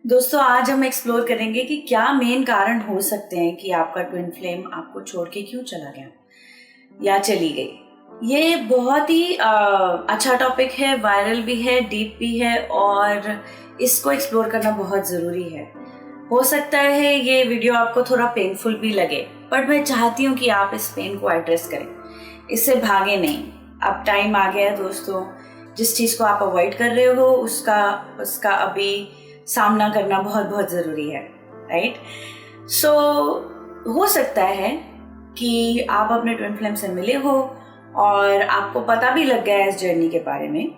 दोस्तों आज हम एक्सप्लोर करेंगे कि क्या मेन कारण हो सकते हैं कि आपका ट्विन फ्लेम आपको छोड़ के क्यों चला गया या चली गई। ये बहुत ही अच्छा टॉपिक है, वायरल भी है, डीप भी है और इसको एक्सप्लोर करना बहुत ज़रूरी है। हो सकता है ये वीडियो आपको थोड़ा पेनफुल भी लगे, पर मैं चाहती हूँ कि आप इस पेन को एड्रेस करें, इससे भागे नहीं। अब टाइम आ गया है दोस्तों, जिस चीज़ को आप अवॉइड कर रहे हो उसका अभी सामना करना बहुत बहुत ज़रूरी है, राइट। सो हो सकता है कि आप अपने ट्विन फ्लेम से मिले हो और आपको पता भी लग गया है इस जर्नी के बारे में,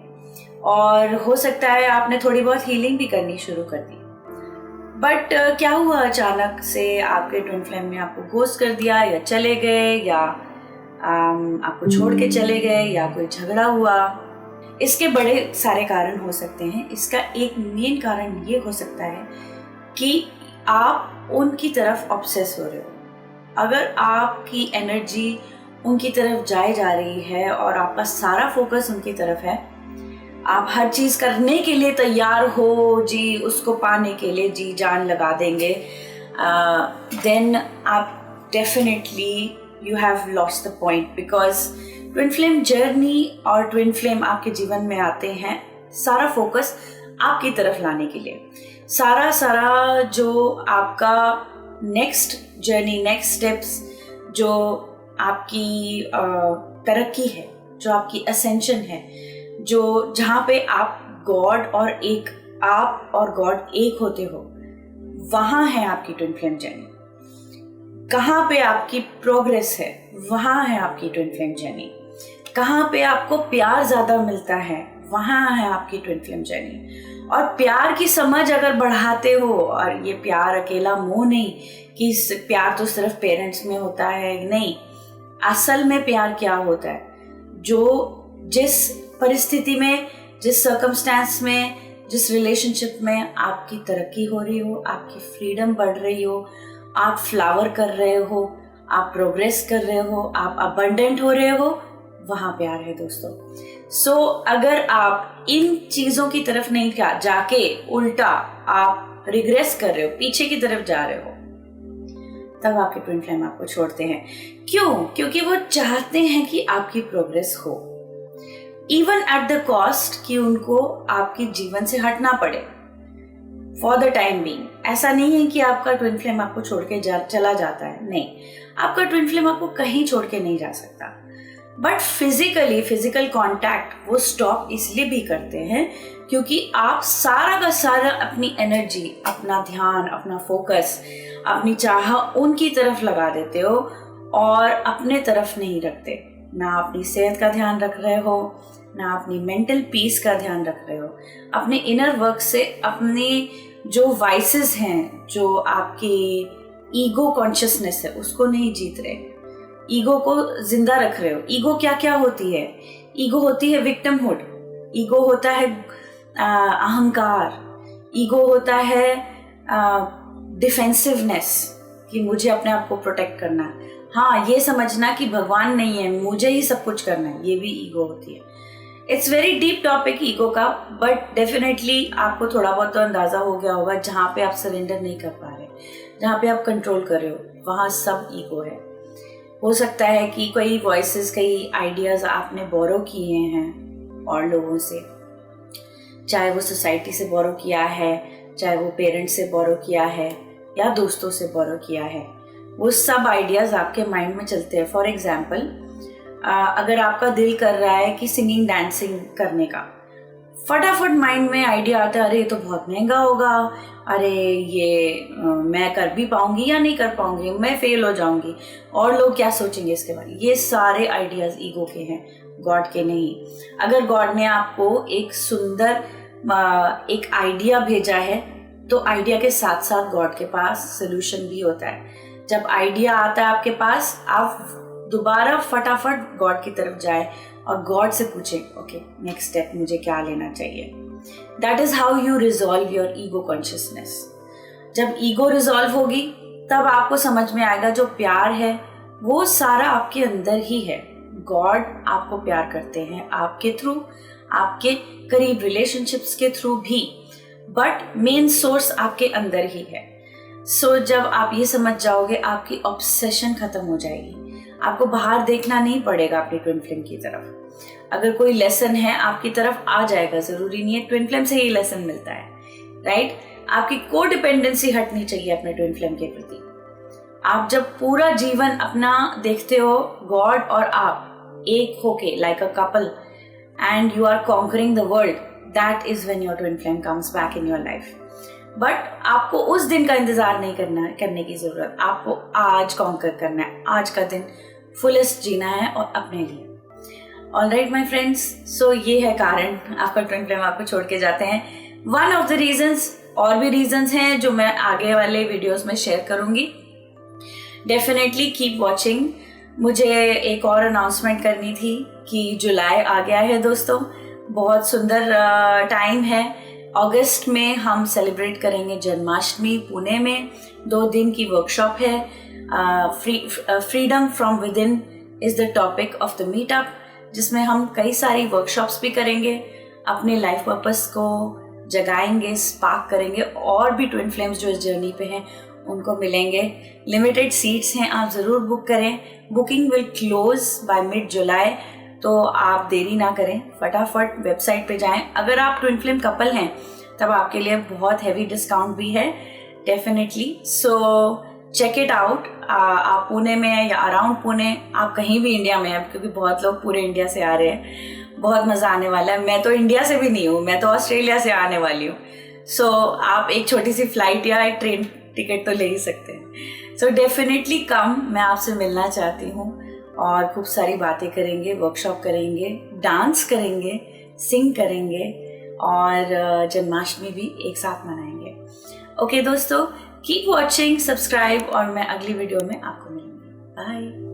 और हो सकता है आपने थोड़ी बहुत हीलिंग भी करनी शुरू कर दी। बट क्या हुआ, अचानक से आपके ट्विन फ्लेम ने आपको घोस्ट कर दिया या चले गए या आपको छोड़ के चले गए या कोई झगड़ा हुआ। इसके बड़े सारे कारण हो सकते हैं। इसका एक मेन कारण ये हो सकता है कि आप उनकी तरफ ऑब्सेस हो रहे हो। अगर आपकी एनर्जी उनकी तरफ जाए जा रही है और आपका सारा फोकस उनकी तरफ है, आप हर चीज़ करने के लिए तैयार हो जी, उसको पाने के लिए जी जान लगा देंगे, देन आप definitely you have lost the point. Because twin flame journey और ट्विन फ्लेम आपके जीवन में आते हैं सारा फोकस आपकी तरफ लाने के लिए। सारा जो आपका नेक्स्ट जर्नी, नेक्स्ट स्टेप्स, जो आपकी तरक्की है, जो आपकी असेंशन है, जो जहाँ पे आप और गॉड एक होते हो, वहाँ है आपकी ट्विन फ्लेम जर्नी। कहाँ पे आपकी प्रोग्रेस है, वहाँ है आपकी ट्विन फ्लेम जर्नी। कहाँ पे आपको प्यार ज़्यादा मिलता है, वहाँ है आपकी ट्विन फ्लेम जर्नी। और प्यार की समझ अगर बढ़ाते हो, और ये प्यार अकेला मोह नहीं कि प्यार तो सिर्फ पेरेंट्स में होता है, नहीं, असल में प्यार क्या होता है, जो जिस परिस्थिति में, जिस सर्कमस्टेंस में, जिस रिलेशनशिप में आपकी तरक्की हो रही हो, आपकी फ्रीडम बढ़ रही हो, आप फ्लावर कर रहे हो, आप प्रोग्रेस कर रहे हो, आप अबंडेंट हो रहे हो, वहाँ प्यार है दोस्तों। सो अगर आप इन चीज़ों की तरफ नहीं जाके उल्टा आप रिग्रेस कर रहे हो, पीछे की तरफ जा रहे हो, तब आपके ट्विन फ्लेम आपको छोड़ते हैं। क्यों? क्योंकि वो चाहते हैं कि आपकी प्रोग्रेस हो, इवन एट द कॉस्ट कि उनको आपके जीवन से हटना पड़े फॉर द टाइम बीइंग। ऐसा नहीं है कि आपका ट्विन फ्लेम आपको छोड़ के चला जाता है, नहीं, आपका ट्विन फ्लेम आपको कहीं छोड़ के नहीं जा सकता। बट फिजिकल कांटेक्ट वो स्टॉप इसलिए भी करते हैं क्योंकि आप सारा का सारा अपनी एनर्जी, अपना ध्यान, अपना फोकस, अपनी चाह उनकी तरफ लगा देते हो और अपने तरफ नहीं रखते। ना अपनी सेहत का ध्यान रख रहे हो, ना अपनी मेंटल पीस का ध्यान रख रहे हो, अपने इनर वर्क से अपने जो वाइसेस हैं, जो आपकी ईगो कॉन्शियसनेस है, उसको नहीं जीत रहे, ईगो को जिंदा रख रहे हो। ईगो क्या क्या होती है? ईगो होती है विक्टिमहुड, ईगो होता है अहंकार, ईगो होता है डिफेंसिवनेस कि मुझे अपने आप को प्रोटेक्ट करना है। हाँ, ये समझना कि भगवान नहीं है, मुझे ही सब कुछ करना है, ये भी ईगो होती है। It's very deep topic ego का, बट डेफिनेटली आपको थोड़ा बहुत तो अंदाजा हो गया होगा, जहाँ पे आप सरेंडर नहीं कर पा रहे, जहाँ पे आप कंट्रोल कर रहे हो, वहाँ सब ईगो है। हो सकता है कि कोई वॉइसेस, कई आइडियाज आपने बोरो किए हैं और लोगों से, चाहे वो सोसाइटी से बोरो किया है, चाहे वो पेरेंट्स से बोरो किया है या दोस्तों से बोरो किया है, वो सब आइडियाज आपके माइंड में चलते हैं। फॉर एग्जाम्पल, अगर आपका दिल कर रहा है कि सिंगिंग डांसिंग करने का, फटाफट माइंड में आइडिया आता है, अरे ये तो बहुत महंगा होगा, अरे ये मैं कर भी पाऊंगी या नहीं कर पाऊंगी, मैं फेल हो जाऊंगी, और लोग क्या सोचेंगे इसके बारे में। ये सारे आइडियाज ईगो के हैं, गॉड के नहीं। अगर गॉड ने आपको एक सुंदर एक आइडिया भेजा है, तो आइडिया के साथ साथ गॉड के पास सोल्यूशन भी होता है। जब आइडिया आता है आपके पास, आप दोबारा फटाफट गॉड की तरफ जाए और गॉड से पूछे, ओके नेक्स्ट स्टेप मुझे क्या लेना चाहिए। That is how you resolve your ego consciousness. जब ईगो रिजॉल्व होगी, तब आपको समझ में आएगा जो प्यार है वो सारा आपके अंदर ही है। गॉड आपको प्यार करते हैं आपके थ्रू, आपके करीब रिलेशनशिप्स के थ्रू भी, बट मेन सोर्स आपके अंदर ही है। सो जब आप ये समझ जाओगे, आपकी ऑब्सेशन खत्म हो जाएगी। आपको बाहर देखना नहीं पड़ेगा अपनी ट्विन फ्लेम की तरफ। अगर कोई लेसन है आपकी तरफ आ जाएगा, जरूरी नहीं है ट्विन फ्लेम से ही लेसन मिलता है, राइट। आपकी को डिपेंडेंसी हटनी चाहिए अपने ट्विन फ्लेम के प्रति। आप जब पूरा जीवन अपना देखते हो, गॉड और आप एक होके like a couple and you are conquering the world, that is when your twin flame comes back in your life. But आपको उस दिन का इंतजार नहीं करने की जरूरत, आपको आज कॉन्कर करना है, आज का दिन फुलेस्ट जीना है और अपने लिए। ऑलराइट माय फ्रेंड्स, सो ये है कारण आपका ट्विन फ्लेम आपको छोड़ के जाते हैं। वन ऑफ द रीजंस, और भी रीजंस हैं जो मैं आगे वाले वीडियोस में शेयर करूंगी। Definitely keep watching. मुझे एक और अनाउंसमेंट करनी थी कि जुलाई आ गया है दोस्तों, बहुत सुंदर टाइम है। अगस्त में हम सेलिब्रेट करेंगे जन्माष्टमी पुणे में। 2 दिन की वर्कशॉप है। Freedom from with in is the topic of the meetup, जिसमें हम कई सारी वर्कशॉप्स भी करेंगे, अपने लाइफ पर्पस को जगाएंगे, स्पार्क करेंगे, और भी ट्विन फ्लेम्स जो इस जर्नी पे हैं उनको मिलेंगे। लिमिटेड सीट्स हैं, आप ज़रूर बुक करें। Booking will close by mid July, तो आप देरी ना करें, फटाफट वेबसाइट पे जाएं। अगर आप ट्विन फ्लेम कपल हैं तब आपके लिए बहुत हैवी डिस्काउंट भी है definitely, so check it out. आप पुणे में या अराउंड पुणे, आप कहीं भी इंडिया में हैं, क्योंकि बहुत लोग पूरे इंडिया से आ रहे हैं, बहुत मज़ा आने वाला है। मैं तो इंडिया से भी नहीं हूँ, मैं तो ऑस्ट्रेलिया से आने वाली हूँ। सो आप एक छोटी सी फ्लाइट या एक ट्रेन टिकट तो ले ही सकते हैं। सो डेफिनेटली कम, मैं आपसे मिलना चाहती हूँ और खूब सारी बातें करेंगे, वर्कशॉप करेंगे, डांस करेंगे, सिंग करेंगे और जन्माष्टमी भी एक साथ मनाएंगे। ओके दोस्तों, कीप वॉचिंग, सब्सक्राइब, और मैं अगली वीडियो में आपको मिलूंगी। बाय।